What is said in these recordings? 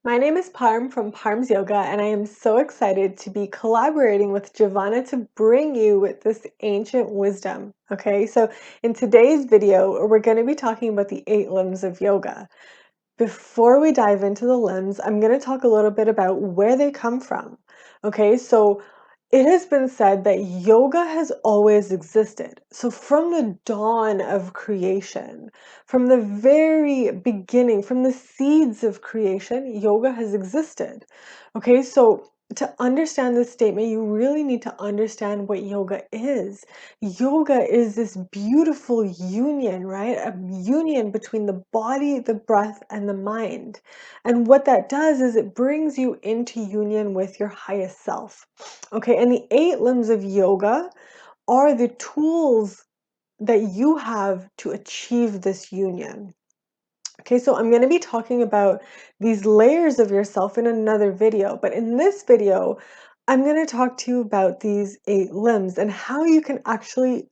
My name is Parm from Parm's Yoga, and I am so excited to be collaborating with Jivana to bring you this ancient wisdom. Okay, so in today's video, we're going to be talking about the 8 limbs of yoga. Before we dive into the limbs, I'm going to talk a little bit about where they come from. Okay, so it has been said that yoga has always existed. So from the dawn of creation, from the very beginning, from the seeds of creation, yoga has existed. Okay, so to understand this statement, you really need to understand what yoga is. Yoga is this beautiful union, right? A union between the body, the breath, and the mind. And what that does is it brings you into union with your highest self. Okay, and the 8 limbs of yoga are the tools that you have to achieve this union. Okay, so I'm going to be talking about these layers of yourself in another video, but in this video, I'm going to talk to you about these 8 limbs and how you can actually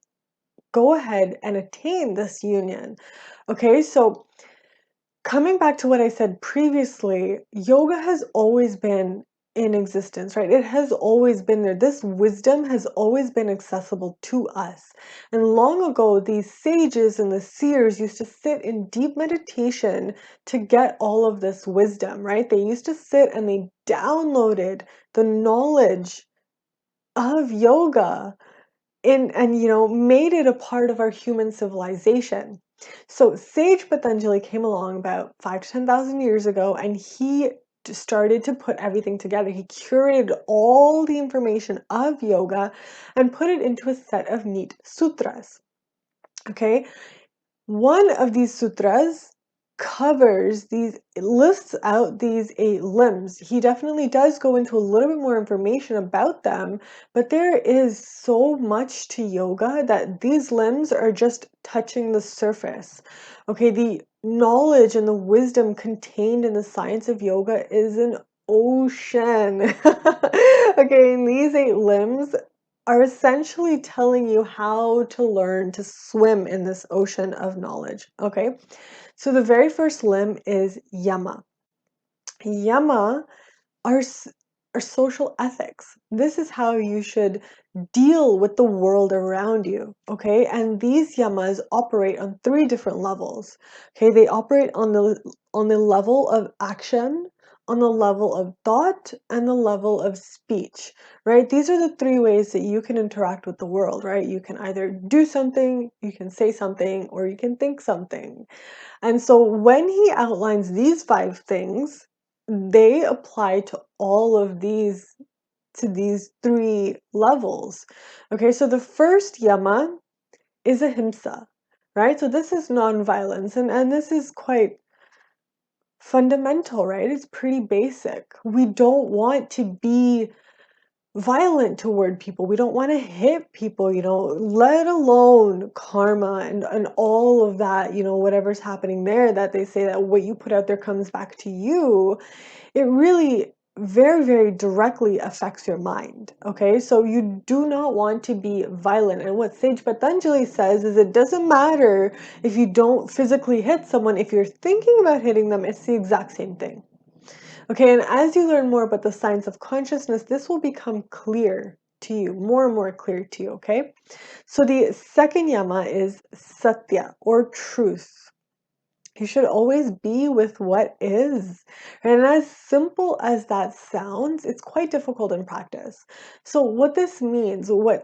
go ahead and attain this union. Okay, so coming back to what I said previously, yoga has always been in existence, right? It has always been there. This wisdom has always been accessible to us. And long ago, these sages and the seers used to sit in deep meditation to get all of this wisdom, right? They used to sit and they downloaded the knowledge of yoga and made it a part of our human civilization. So Sage Patanjali came along about 5 to 10,000 years ago, and he started to put everything together. He curated all the information of yoga and put it into a set of neat sutras. Okay, one of these sutras lists out these 8 limbs. He definitely does go into a little bit more information about them, but there is so much to yoga that these limbs are just touching the surface. Okay, the knowledge and the wisdom contained in the science of yoga is an ocean. Okay, and these 8 limbs are essentially telling you how to learn to swim in this ocean of knowledge. Okay, so the very first limb is Yama. Yama are, are social ethics. This is how you should deal with the world around you. Okay, and these yamas operate on 3 different levels. Okay, they operate on the level of action, on the level of thought, and the level of speech, right? These are the 3 ways that you can interact with the world, right? You can either do something, you can say something, or you can think something. And so when he outlines these 5 things, they apply to all of these, to these 3 levels. Okay, so the first yama is ahimsa, right? So this is nonviolence, and this is quite fundamental, right? It's pretty basic. We don't want to be violent toward people. We don't want to hit people, let alone karma and all of that, whatever's happening there, that they say that what you put out there comes back to you. It really very, very directly affects your mind. Okay, so you do not want to be violent. And what Sage Patanjali says is it doesn't matter if you don't physically hit someone, if you're thinking about hitting them, it's the exact same thing. Okay, and as you learn more about the science of consciousness, this will become clear to you, more and more clear to you, okay? So the second yama is satya, or truth. You should always be with what is. And as simple as that sounds, it's quite difficult in practice. So what this means, what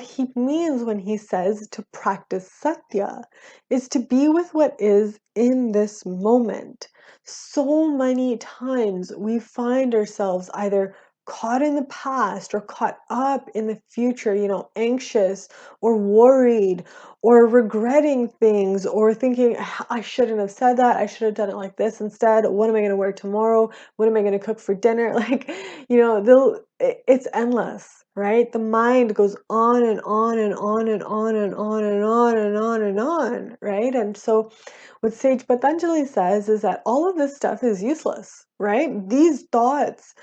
he means when he says to practice satya, is to be with what is in this moment. So many times we find ourselves either caught in the past or caught up in the future, anxious or worried or regretting things or thinking, I shouldn't have said that. I should have done it like this instead. What am I going to wear tomorrow? What am I going to cook for dinner? Like, it's endless, right? The mind goes on and on and on and on and on and on and on and on, right? And so what Sage Patanjali says is that all of this stuff is useless, right? These thoughts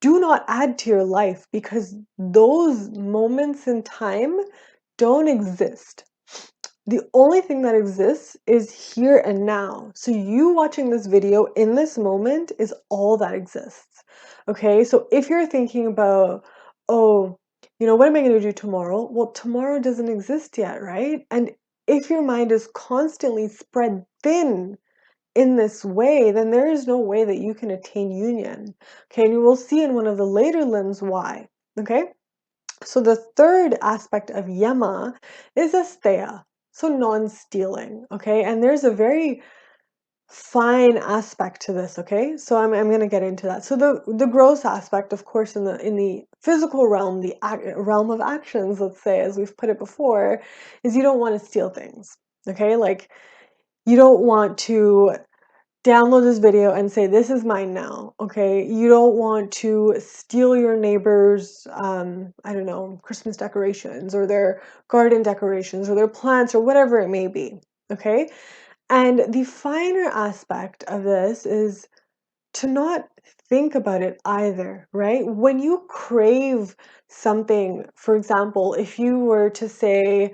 do not add to your life because those moments in time don't exist. The only thing that exists is here and now. So you watching this video in this moment is all that exists. Okay, so if you're thinking about, oh, what am I going to do tomorrow? Well, tomorrow doesn't exist yet, right? And if your mind is constantly spread thin in this way, then there is no way that you can attain union. Okay, and you will see in one of the later limbs why. Okay, so the third aspect of Yama is asteya, so non-stealing. Okay, and there's a very fine aspect to this. Okay, so I'm going to get into that. So the gross aspect, of course, in the physical realm, the realm of actions, let's say, as we've put it before, is you don't want to steal things. Okay, like you don't want to download this video and say, this is mine now. Okay, you don't want to steal your neighbor's I don't know, Christmas decorations or their garden decorations or their plants or whatever it may be. Okay, and the finer aspect of this is to not think about it either, right? When you crave something, for example, if you were to say,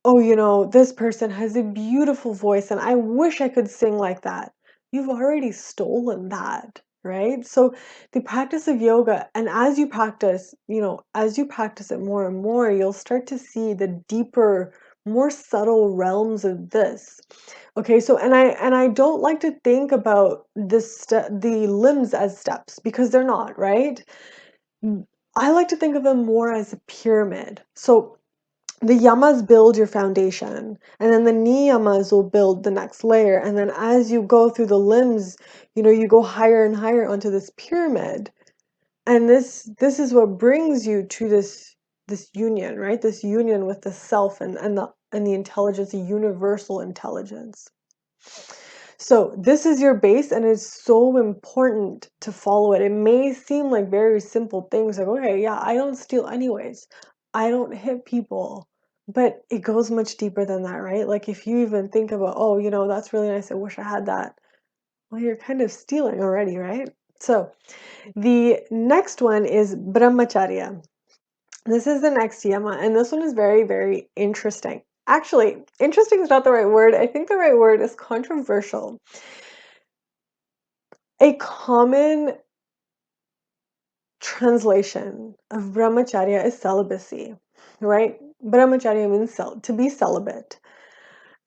oh, this person has a beautiful voice and I wish I could sing like that. You've already stolen that, right? So the practice of yoga, and as you practice it more and more, you'll start to see the deeper, more subtle realms of this. Okay, so and I don't like to think about the limbs as steps because they're not, right? I like to think of them more as a pyramid. So the yamas build your foundation, and then the niyamas will build the next layer. And then as you go through the limbs, you go higher and higher onto this pyramid. And this is what brings you to this union, right? This union with the self and the intelligence, the universal intelligence. So this is your base, and it's so important to follow it. It may seem like very simple things, like, okay, yeah, I don't steal anyways. I don't hit people. But it goes much deeper than that, right? Like if you even think about, oh, that's really nice. I wish I had that. Well, you're kind of stealing already, right? So the next one is brahmacharya. This is the next yama, and this one is very, very interesting. Actually, interesting is not the right word. I think the right word is controversial. A common translation of brahmacharya is celibacy, right? Brahmacharya means to be celibate.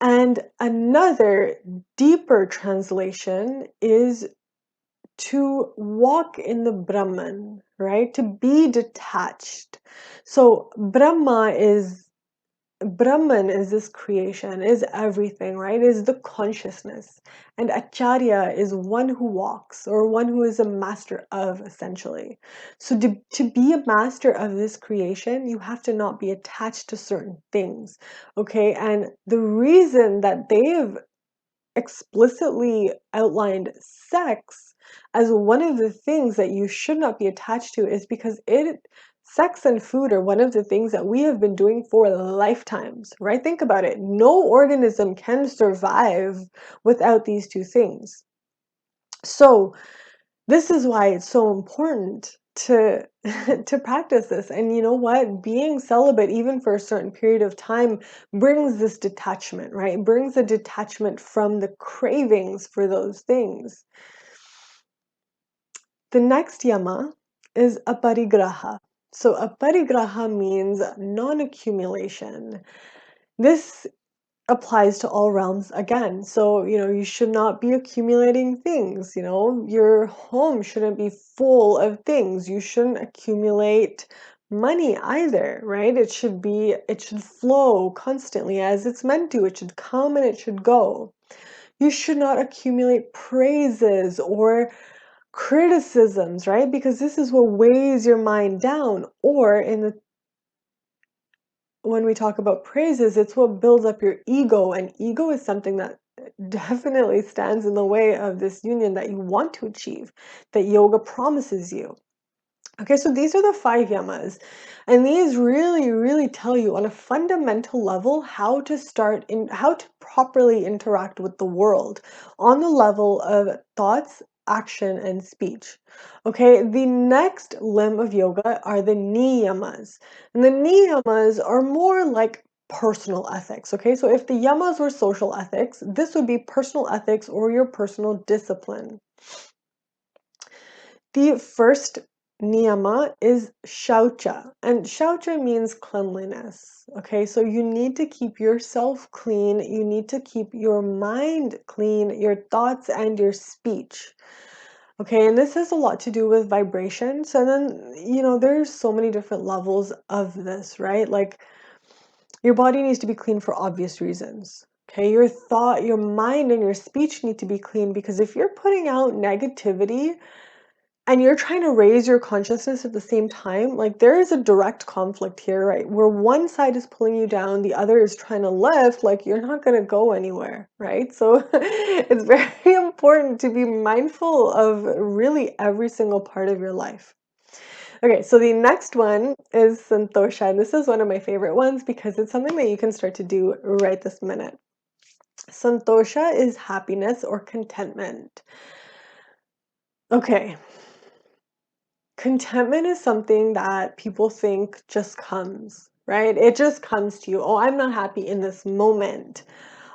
And another deeper translation is to walk in the Brahman, right? To be detached. So Brahman is this creation, is everything, right? Is the consciousness. And Acharya is one who walks or one who is a master of, essentially. So to be a master of this creation, you have to not be attached to certain things, okay? And the reason that they've explicitly outlined sex as one of the things that you should not be attached to is because sex and food are one of the things that we have been doing for lifetimes, right? Think about it. No organism can survive without these two things. So this is why it's so important to to practice this. And you know what? Being celibate, even for a certain period of time, brings this detachment, right? Brings a detachment from the cravings for those things. The next yama is aparigraha. So aparigraha means non-accumulation. This applies to all realms again. So, you should not be accumulating things. Your home shouldn't be full of things. You shouldn't accumulate money either, right? It should flow constantly as it's meant to. It should come and it should go. You should not accumulate praises or criticisms, right? Because this is what weighs your mind down. Or when we talk about praises, it's what builds up your ego, and ego is something that definitely stands in the way of this union that you want to achieve, that yoga promises you. Okay, so these are the 5 yamas, and these really, really tell you on a fundamental level how to properly interact with the world on the level of thoughts, action, and speech. Okay, the next limb of yoga are the niyamas, and the niyamas are more like personal ethics. Okay, so if the yamas were social ethics, this would be personal ethics or your personal discipline. The first niyama is shaucha, and shaucha means cleanliness. Okay, so you need to keep yourself clean, you need to keep your mind clean, your thoughts and your speech. Okay, and this has a lot to do with vibration. So then, there's so many different levels of this, right? Like your body needs to be clean for obvious reasons. Okay, your thought, your mind, and your speech need to be clean because if you're putting out negativity, and you're trying to raise your consciousness at the same time, like there is a direct conflict here, right? Where one side is pulling you down, the other is trying to lift, like you're not going to go anywhere, right? So it's very important to be mindful of really every single part of your life. Okay, so the next one is santosha. And this is one of my favorite ones because it's something that you can start to do right this minute. Santosha is happiness or contentment. Okay. Contentment is something that people think just comes, right? It just comes to you. Oh, I'm not happy in this moment.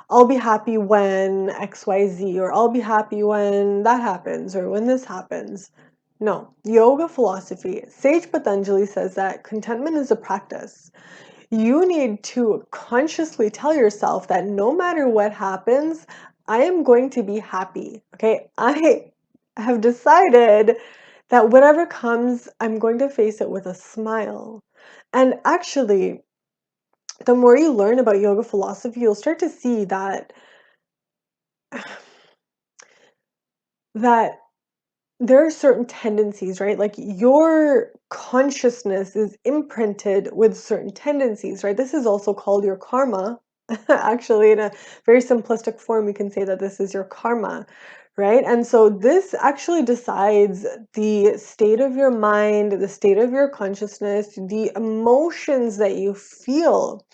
I'll be happy when XYZ, or I'll be happy when that happens, or when this happens. No, yoga philosophy, Sage Patanjali says that contentment is a practice. You need to consciously tell yourself that no matter what happens, I am going to be happy. Okay, I have decided that whatever comes, I'm going to face it with a smile. And actually, the more you learn about yoga philosophy, you'll start to see that that there are certain tendencies, right? Like your consciousness is imprinted with certain tendencies, right? This is also called your karma. Actually, in a very simplistic form, you can say that this is your karma, right? And so this actually decides the state of your mind, the state of your consciousness, the emotions that you feel.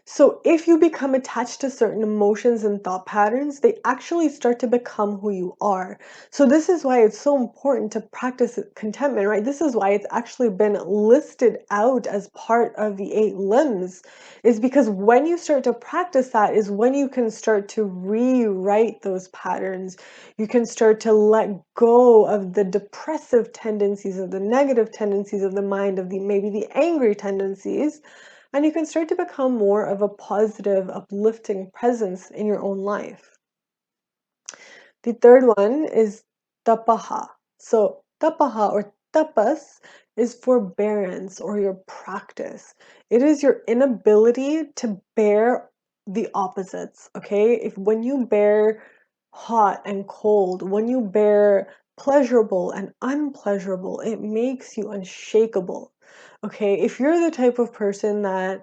So if you become attached to certain emotions and thought patterns, they actually start to become who you are. So this is why it's so important to practice contentment, right? This is why it's actually been listed out as part of the 8 limbs, is because when you start to practice that is when you can start to rewrite those patterns. You can start to let go of the depressive tendencies, of the negative tendencies of the mind, of the maybe the angry tendencies, and you can start to become more of a positive, uplifting presence in your own life. The third one is tapaha. So tapaha or tapas is forbearance or your practice. It is your inability to bear the opposites, okay? When you bear hot and cold, when you bear pleasurable and unpleasurable, it makes you unshakable. Okay, if you're the type of person that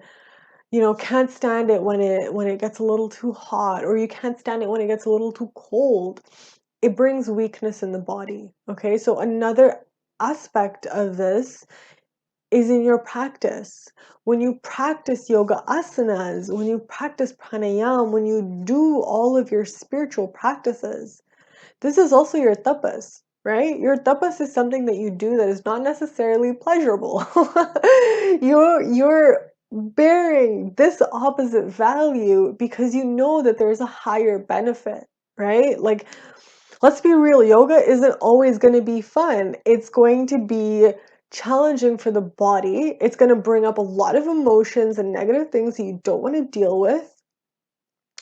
can't stand it when it gets a little too hot, or you can't stand it when it gets a little too cold, it brings weakness in the body. Okay, so another aspect of this is in your practice. When you practice yoga asanas, when you practice pranayama, when you do all of your spiritual practices, this is also your tapas, right? Your tapas is something that you do that is not necessarily pleasurable. You're bearing this opposite value because you know that there's a higher benefit, right? Like, let's be real, yoga isn't always going to be fun. It's going to be challenging for the body. It's going to bring up a lot of emotions and negative things that you don't want to deal with.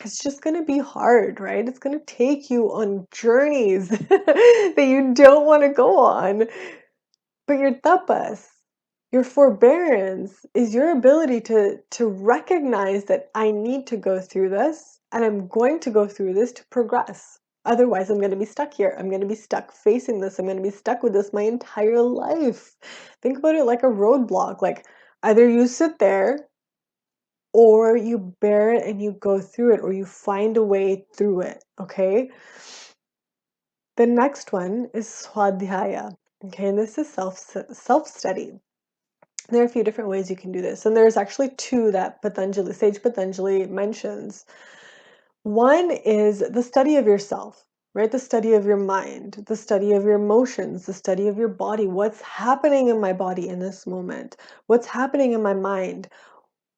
It's just going to be hard, right? It's going to take you on journeys that you don't want to go on. But your tapas, your forbearance, is your ability to recognize that I need to go through this, and I'm going to go through this to progress. Otherwise, I'm going to be stuck here. I'm going to be stuck facing this. I'm going to be stuck with this my entire life. Think about it like a roadblock. Like either you sit there or you bear it and you go through it, or you find a way through it, okay? The next one is swadhyaya, okay? And this is self-study. There are a few different ways you can do this, and there's actually 2 that Sage Patanjali mentions. One is the study of yourself, right? The study of your mind, the study of your emotions, the study of your body. What's happening in my body in this moment? What's happening in my mind?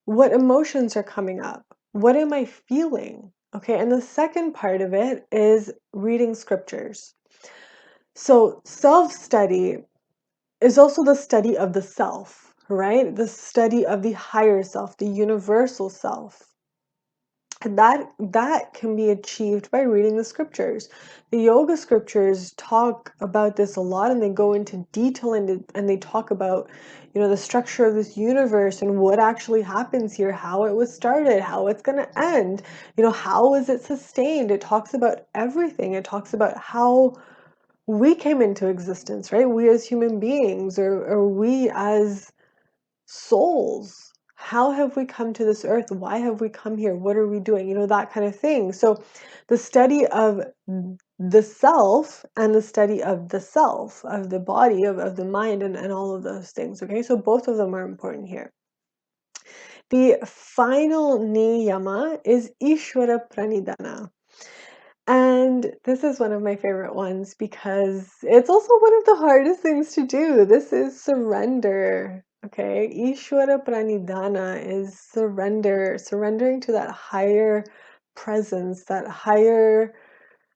What emotions are coming up? What am I feeling? Okay, and the second part of it is reading scriptures. So, self study is also the study of the self, right? The study of the higher self, the universal self. And that can be achieved by reading the scriptures. The yoga scriptures talk about this a lot, and they go into detail, and they talk about, the structure of this universe and what actually happens here, how it was started, how it's going to end, how is it sustained. It talks about everything. It talks about how we came into existence, right? We as human beings, or we as souls. How have we come to this earth? Why have we come here? What are we doing? That kind of thing. So the study of the self and the study of the self, of the body, of the mind, and all of those things. Okay, so both of them are important here. The final Niyama is Ishvara Pranidhana. And this is one of my favorite ones because it's also one of the hardest things to do. This is surrender. Okay, Ishvara Pranidhana is surrender, surrendering to that higher presence, that higher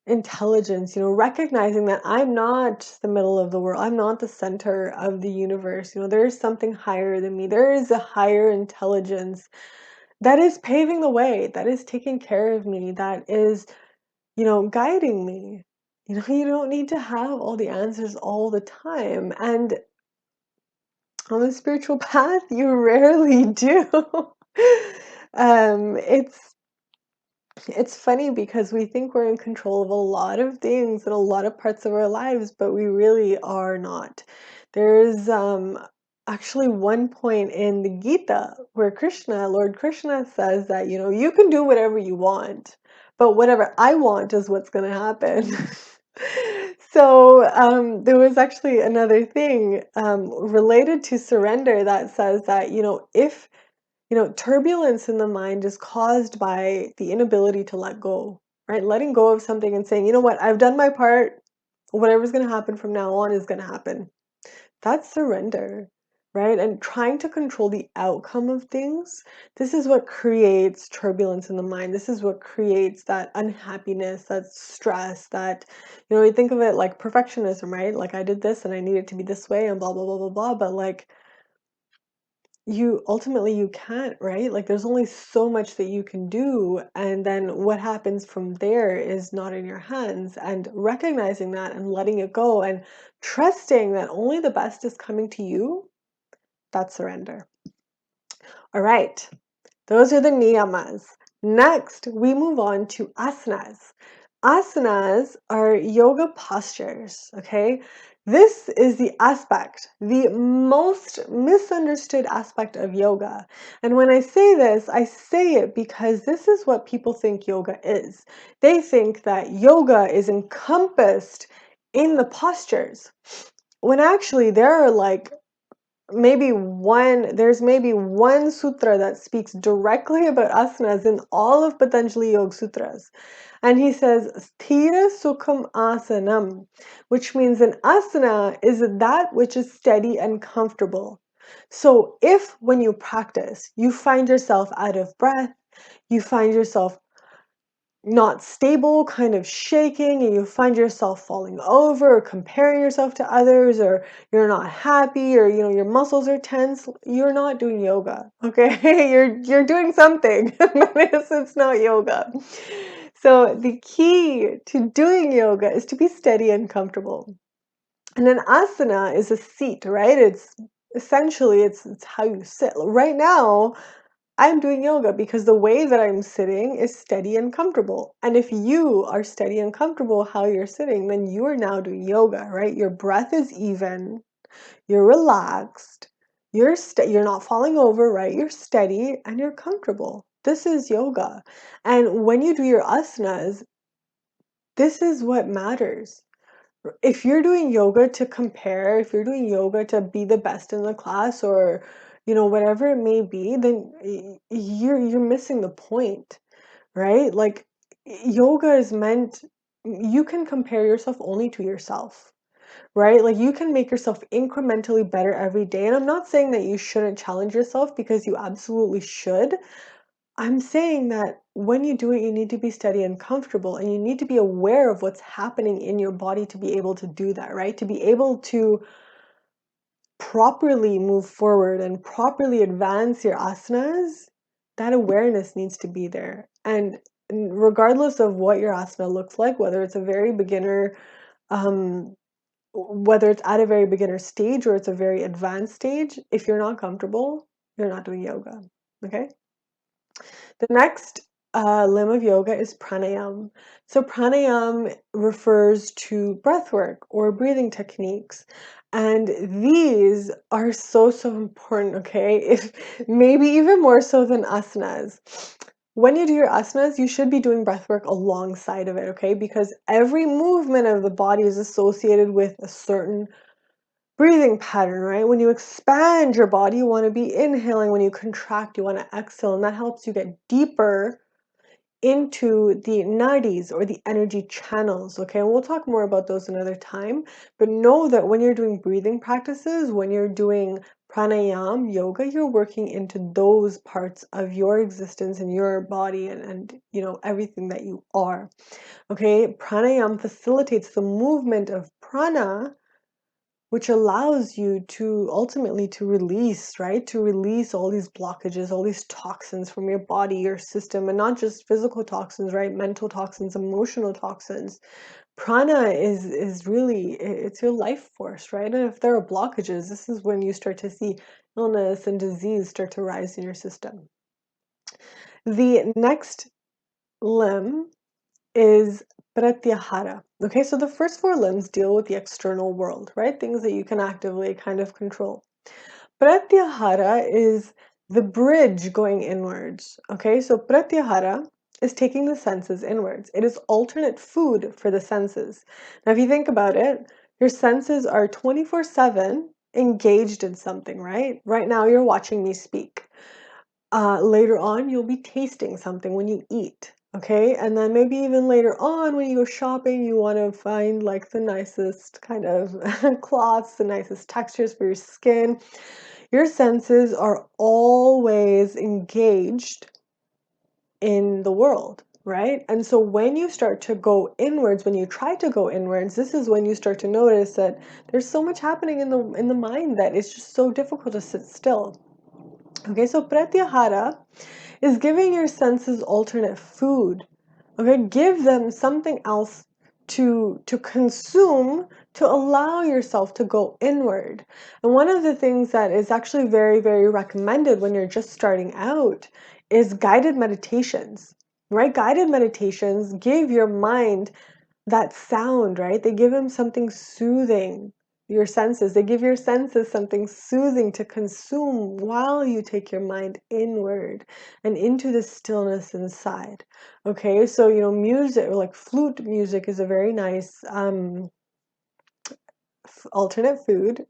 intelligence, recognizing that I'm not the middle of the world. I'm not the center of the universe. There is something higher than me. There is a higher intelligence that is paving the way, that is taking care of me, that is guiding me. You don't need to have all the answers all the time. And on the spiritual path, you rarely do. It's funny because we think we're in control of a lot of things in a lot of parts of our lives, but we really are not. There's actually one point in the Gita where Lord Krishna says that, you can do whatever you want, but whatever I want is what's going to happen. So there was actually another thing related to surrender that says that, if turbulence in the mind is caused by the inability to let go, right? Letting go of something and saying, you know what, I've done my part. Whatever's going to happen from now on is going to happen. That's surrender, right? And trying to control the outcome of things. This is what creates turbulence in the mind. This is what creates that unhappiness, that stress, that, you think of it like perfectionism, right? Like I did this and I need it to be this way and blah, blah, blah, blah, blah. But like, you can't, right? Like there's only so much that you can do, and then what happens from there is not in your hands. And recognizing that and letting it go and trusting that only the best is coming to you, that's surrender. All right, those are the niyamas. Next, we move on to asanas. Asanas are yoga postures, okay? This is the most misunderstood aspect of yoga. And when I say it because this is what people think yoga is. They think that yoga is encompassed in the postures, when actually there are like there's maybe one sutra that speaks directly about asanas in all of Patanjali Yoga Sutras. And he says, Sthira Sukham Asanam, which means an asana is that which is steady and comfortable. So if when you practice, you find yourself out of breath, you find yourself not stable, kind of shaking, and you find yourself falling over or comparing yourself to others, or you're not happy, or your muscles are tense, you're not doing yoga. Okay, you're doing something, but it's not yoga. So the key to doing yoga is to be steady and comfortable. And an asana is a seat, right? It's essentially it's how you sit. Right now, I'm doing yoga because the way that I'm sitting is steady and comfortable. And if you are steady and comfortable how you're sitting, then you are now doing yoga, right? Your breath is even, you're relaxed, you're not falling over, right? You're steady and you're comfortable. This is yoga. And when you do your asanas, this is what matters. If you're doing yoga to compare, if you're doing yoga to be the best in the class, or whatever it may be, then you're missing the point, right? Like yoga is meant, you can compare yourself only to yourself. right? Like you can make yourself incrementally better every day. And I'm not saying that you shouldn't challenge yourself, because you absolutely should. I'm saying that when you do it, you need to be steady and comfortable, and you need to be aware of what's happening in your body to be able to do that, right? To be able to properly move forward and properly advance your asanas, that awareness needs to be there. And regardless of what your asana looks like, whether it's a very beginner, um, whether it's at a very beginner stage or it's a very advanced stage, if you're not comfortable, you're not doing yoga. Okay? The next limb of yoga is pranayama. So pranayama refers to breath work or breathing techniques. And these are so, so important, okay? If maybe even more so than asanas. When you do your asanas, you should be doing breath work alongside of it, okay? Because every movement of the body is associated with a certain breathing pattern, right? When you expand your body, you want to be inhaling. When you contract, you want to exhale. And that helps you get deeper into the nadis, or the energy channels, okay? And we'll talk more about those another time. But know that when you're doing breathing practices, when you're doing pranayama yoga, you're working into those parts of your existence and your body, and you know, everything that you are. Okay, pranayama facilitates the movement of prana, which allows you to ultimately to release, right? To release all these blockages, all these toxins from your body, your system, and not just physical toxins, right? Mental toxins, emotional toxins. Prana is really, it's your life force, right? And if there are blockages, this is when you start to see illness and disease start to rise in your system. The next limb is Pratyahara. Okay, so the first four limbs deal with the external world, right? Things that you can actively kind of control. Pratyahara is the bridge going inwards. Okay, so Pratyahara is taking the senses inwards. It is alternate food for the senses. Now, if you think about it, your senses are 24/7 engaged in something, right? Right now, you're watching me speak. Later on, you'll be tasting something when you eat, okay? And then maybe even later on, when you go shopping, you want to find like the nicest kind of cloths, the nicest textures for your skin. Your senses are always engaged in the world, right? And so when you start to go inwards, when you try to go inwards, this is when you start to notice that there's so much happening in the mind that it's just so difficult to sit still. Okay, so pratyahara is giving your senses alternate food. Okay, give them something else to consume, to allow yourself to go inward. And one of the things that is actually very, very recommended when you're just starting out is guided meditations. Right? Guided meditations give your mind that sound, right? They give them something soothing, your senses. They give your senses something soothing to consume while you take your mind inward and into the stillness inside. Okay, so you know, music, like flute music, is a very nice alternate food.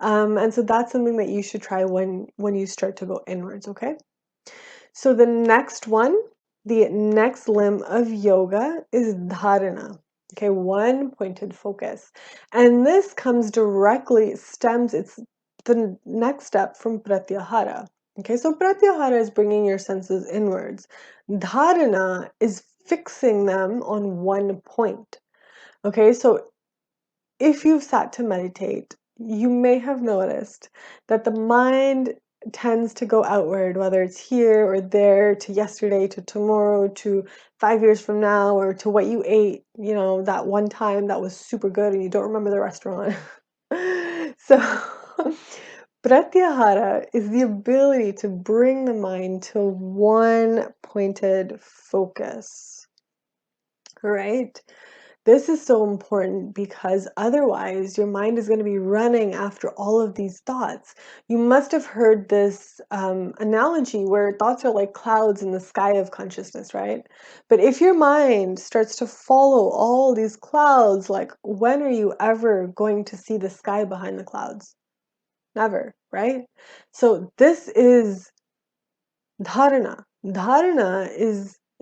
And so that's something that you should try when you start to go inwards, okay? So the next one, the next limb of yoga is dharana. Okay, one pointed focus. And this comes directly, it's the next step from pratyahara. Okay, so pratyahara is bringing your senses inwards. Dharana is fixing them on one point. Okay, so if you've sat to meditate, you may have noticed that the mind tends to go outward, whether it's here or there, to yesterday, to tomorrow, to 5 years from now, or to what you ate, you know, that one time that was super good and you don't remember the restaurant. So, pratyahara is the ability to bring the mind to one pointed focus, right? This is so important because otherwise your mind is going to be running after all of these thoughts. You must have heard this analogy where thoughts are like clouds in the sky of consciousness, right? But if your mind starts to follow all these clouds, like when are you ever going to see the sky behind the clouds? Never, right? So this is Dharana. Dharana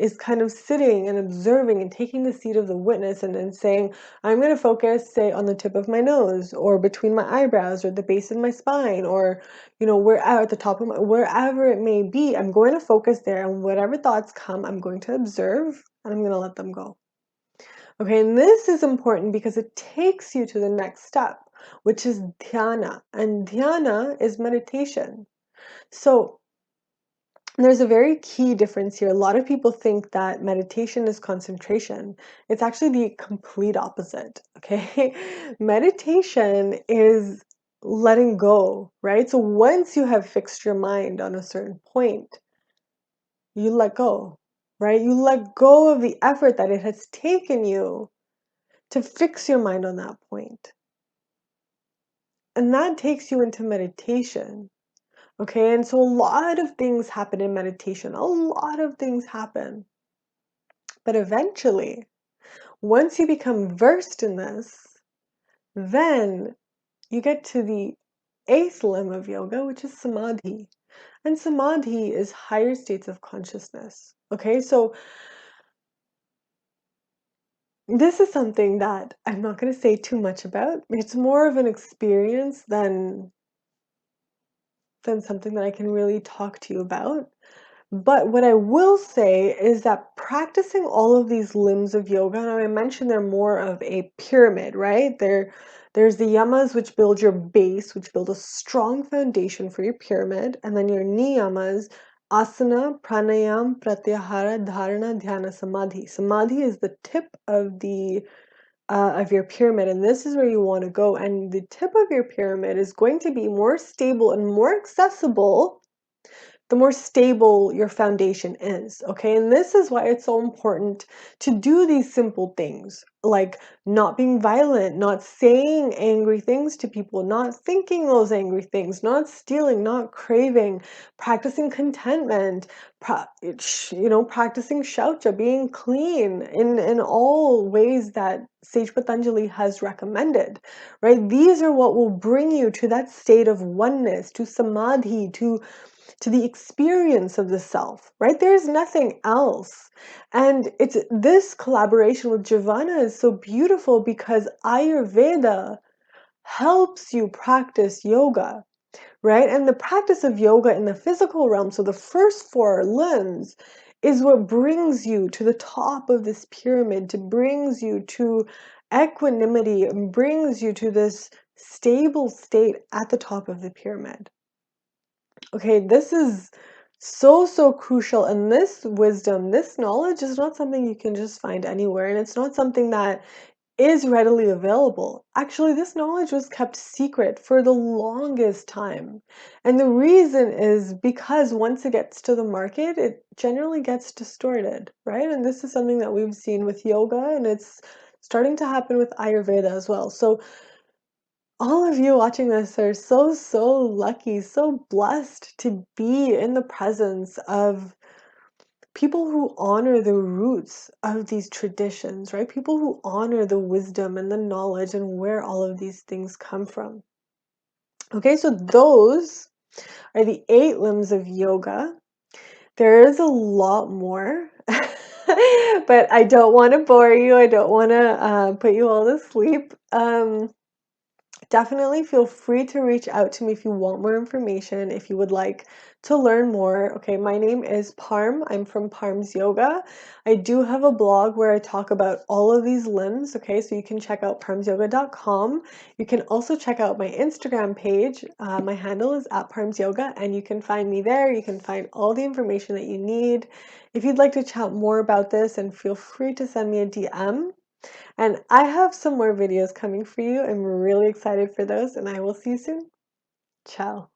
is kind of sitting and observing and taking the seat of the witness and then saying, I'm going to focus, say, on the tip of my nose or between my eyebrows or the base of my spine or, where at the top of wherever it may be, I'm going to focus there, and whatever thoughts come, I'm going to observe and I'm going to let them go. Okay, and this is important because it takes you to the next step, which is Dhyana. And Dhyana is meditation. So there's a very key difference here. A lot of people think that meditation is concentration. It's actually the complete opposite, okay? Meditation is letting go, right? So once you have fixed your mind on a certain point, you let go, right? You let go of the effort that it has taken you to fix your mind on that point. And that takes you into meditation. Okay, and so a lot of things happen in meditation. A lot of things happen. But eventually, once you become versed in this, then you get to the eighth limb of yoga, which is Samadhi. And Samadhi is higher states of consciousness. Okay, so this is something that I'm not going to say too much about. It's more of an experience than something that I can really talk to you about. But what I will say is that practicing all of these limbs of yoga, and I mentioned they're more of a pyramid, right? There's the yamas, which build your base, which build a strong foundation for your pyramid, and then your niyamas, asana, pranayama, pratyahara, dharana, dhyana, samadhi. Samadhi is the tip of your pyramid, and this is where you want to go. And the tip of your pyramid is going to be more stable and more accessible the more stable your foundation is, okay? And this is why it's so important to do these simple things, like not being violent, not saying angry things to people, not thinking those angry things, not stealing, not craving, practicing contentment, practicing shaucha, being clean in all ways that Sage Patanjali has recommended, right? These are what will bring you to that state of oneness, to samadhi, to the experience of the self, right? There's nothing else. And it's this collaboration with Jivana is so beautiful because Ayurveda helps you practice yoga, right? And the practice of yoga in the physical realm, so the first four limbs, is what brings you to the top of this pyramid, to brings you to equanimity, and brings you to this stable state at the top of the pyramid. Okay, this is so crucial, and this wisdom, this knowledge is not something you can just find anywhere, and it's not something that is readily available. Actually, this knowledge was kept secret for the longest time. And the reason is because once it gets to the market, it generally gets distorted, right? And this is something that we've seen with yoga, and it's starting to happen with Ayurveda as well. So all of you watching this are so lucky, so blessed to be in the presence of people who honor the roots of these traditions, right? People who honor the wisdom and the knowledge and where all of these things come from. Okay, so those are the 8 limbs of yoga. There is a lot more, but I don't want to bore you. I don't want to put you all to sleep. Definitely feel free to reach out to me if you want more information, if you would like to learn more. Okay, my name is Parm. I'm from Parm's Yoga. I do have a blog where I talk about all of these limbs. Okay, so you can check out parmsyoga.com. You can also check out my Instagram page. My handle is @parmsyoga, and you can find me there. You can find all the information that you need. If you'd like to chat more about this, and feel free to send me a DM. And I have some more videos coming for you. I'm really excited for those, and I will see you soon. Ciao.